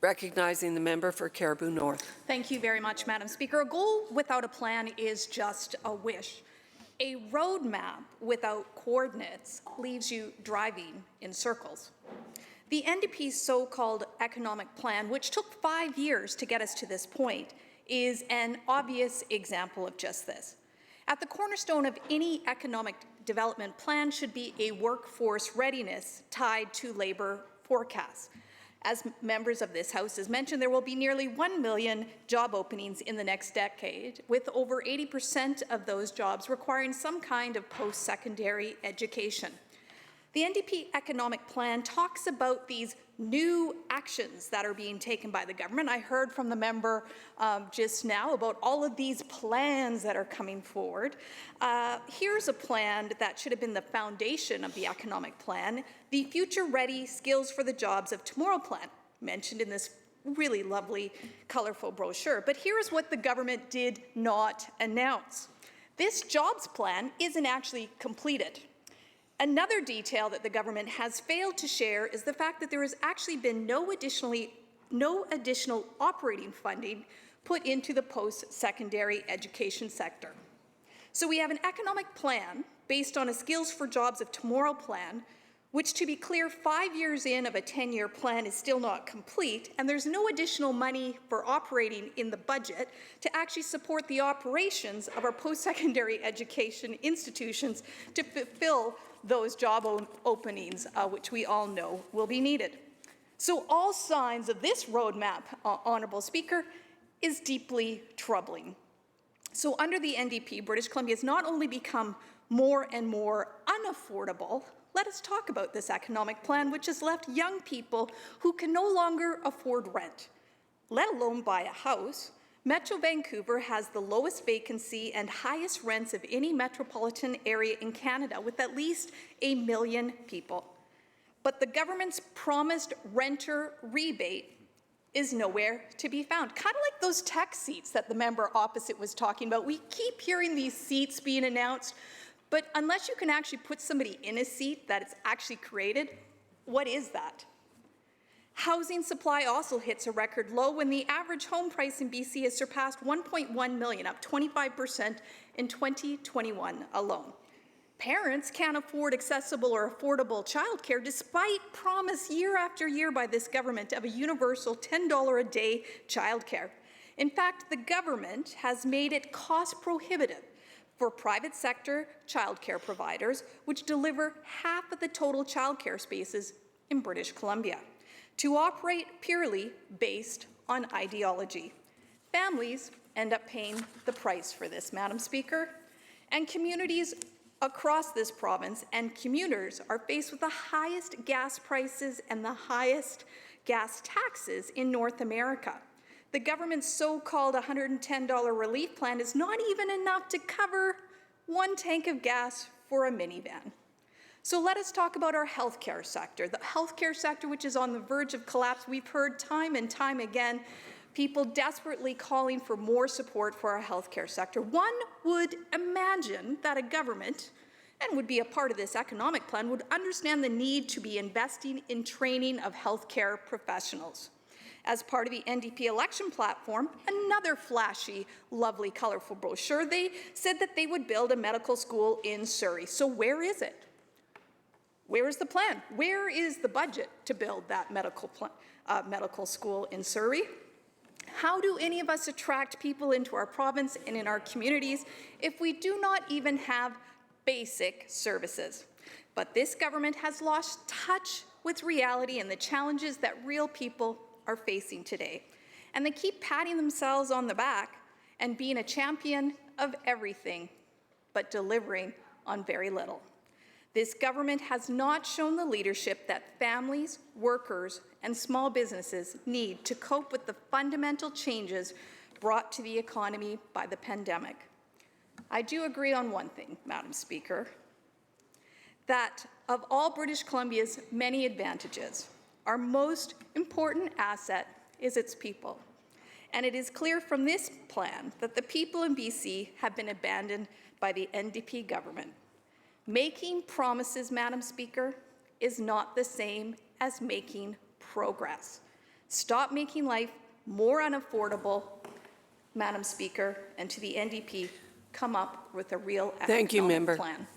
Recognizing the member for Caribou North. Thank you very much, Madam Speaker. A goal without a plan is just a wish. A roadmap without coordinates leaves you driving in circles. The NDP's so-called economic plan, which took 5 years to get us to this point, is an obvious example of just this. At the cornerstone of any economic development plan should be a workforce readiness tied to labour forecasts. As members of this House has mentioned, there will be nearly 1 million job openings in the next decade, with over 80% of those jobs requiring some kind of post-secondary education. The NDP economic plan talks about these new actions that are being taken by the government. I heard from the member just now about all of these plans that are coming forward. Here's a plan that should have been the foundation of the economic plan, the Future Ready Skills for the Jobs of Tomorrow plan, mentioned in this really lovely, colorful brochure. But here's what the government did not announce. This jobs plan isn't actually completed. Another detail that the government has failed to share is the fact that there has actually been no additional operating funding put into the post-secondary education sector. So we have an economic plan based on a Skills for Jobs of Tomorrow plan, which, to be clear, 5 years in of a 10-year plan is still not complete, and there's no additional money for operating in the budget to actually support the operations of our post-secondary education institutions to fulfill those job openings, which we all know will be needed. So all signs of this roadmap, Honourable Speaker, is deeply troubling. So under the NDP, British Columbia has not only become more and more unaffordable. Let us talk about this economic plan, which has left young people who can no longer afford rent, let alone buy a house. Metro Vancouver has the lowest vacancy and highest rents of any metropolitan area in Canada, with at least 1 million people. But the government's promised renter rebate is nowhere to be found. Kind of like those tech seats that the member opposite was talking about. We keep hearing these seats being announced, but unless you can actually put somebody in a seat that it's actually created, what is that? Housing supply also hits a record low when the average home price in BC has surpassed $1.1 million, up 25% in 2021 alone. Parents can't afford accessible or affordable childcare despite promise year after year by this government of a universal $10 a day childcare. In fact, the government has made it cost prohibitive for private sector childcare providers, which deliver half of the total childcare spaces in British Columbia, to operate purely based on ideology. Families end up paying the price for this, Madam Speaker, and communities across this province and commuters are faced with the highest gas prices and the highest gas taxes in North America. The government's so-called $110 relief plan is not even enough to cover 1 tank of gas for a minivan. So let us talk about our healthcare sector. The healthcare sector, which is on the verge of collapse. We've heard time and time again people desperately calling for more support for our healthcare sector. One would imagine that a government, and would be a part of this economic plan, would understand the need to be investing in training of healthcare professionals. As part of the NDP election platform, another flashy, lovely, colorful brochure, they said that they would build a medical school in Surrey. So where is it? Where is the plan? Where is the budget to build that medical school in Surrey? How do any of us attract people into our province and in our communities if we do not even have basic services? But this government has lost touch with reality and the challenges that real people are facing today. And they keep patting themselves on the back and being a champion of everything, but delivering on very little. This government has not shown the leadership that families, workers, and small businesses need to cope with the fundamental changes brought to the economy by the pandemic. I do agree on one thing, Madam Speaker, that of all British Columbia's many advantages, our most important asset is its people. And it is clear from this plan that the people in BC have been abandoned by the NDP government. Making promises, Madam Speaker, is not the same as making progress. Stop making life more unaffordable, Madam Speaker, and to the NDP, come up with a real Thank you, economic member. plan.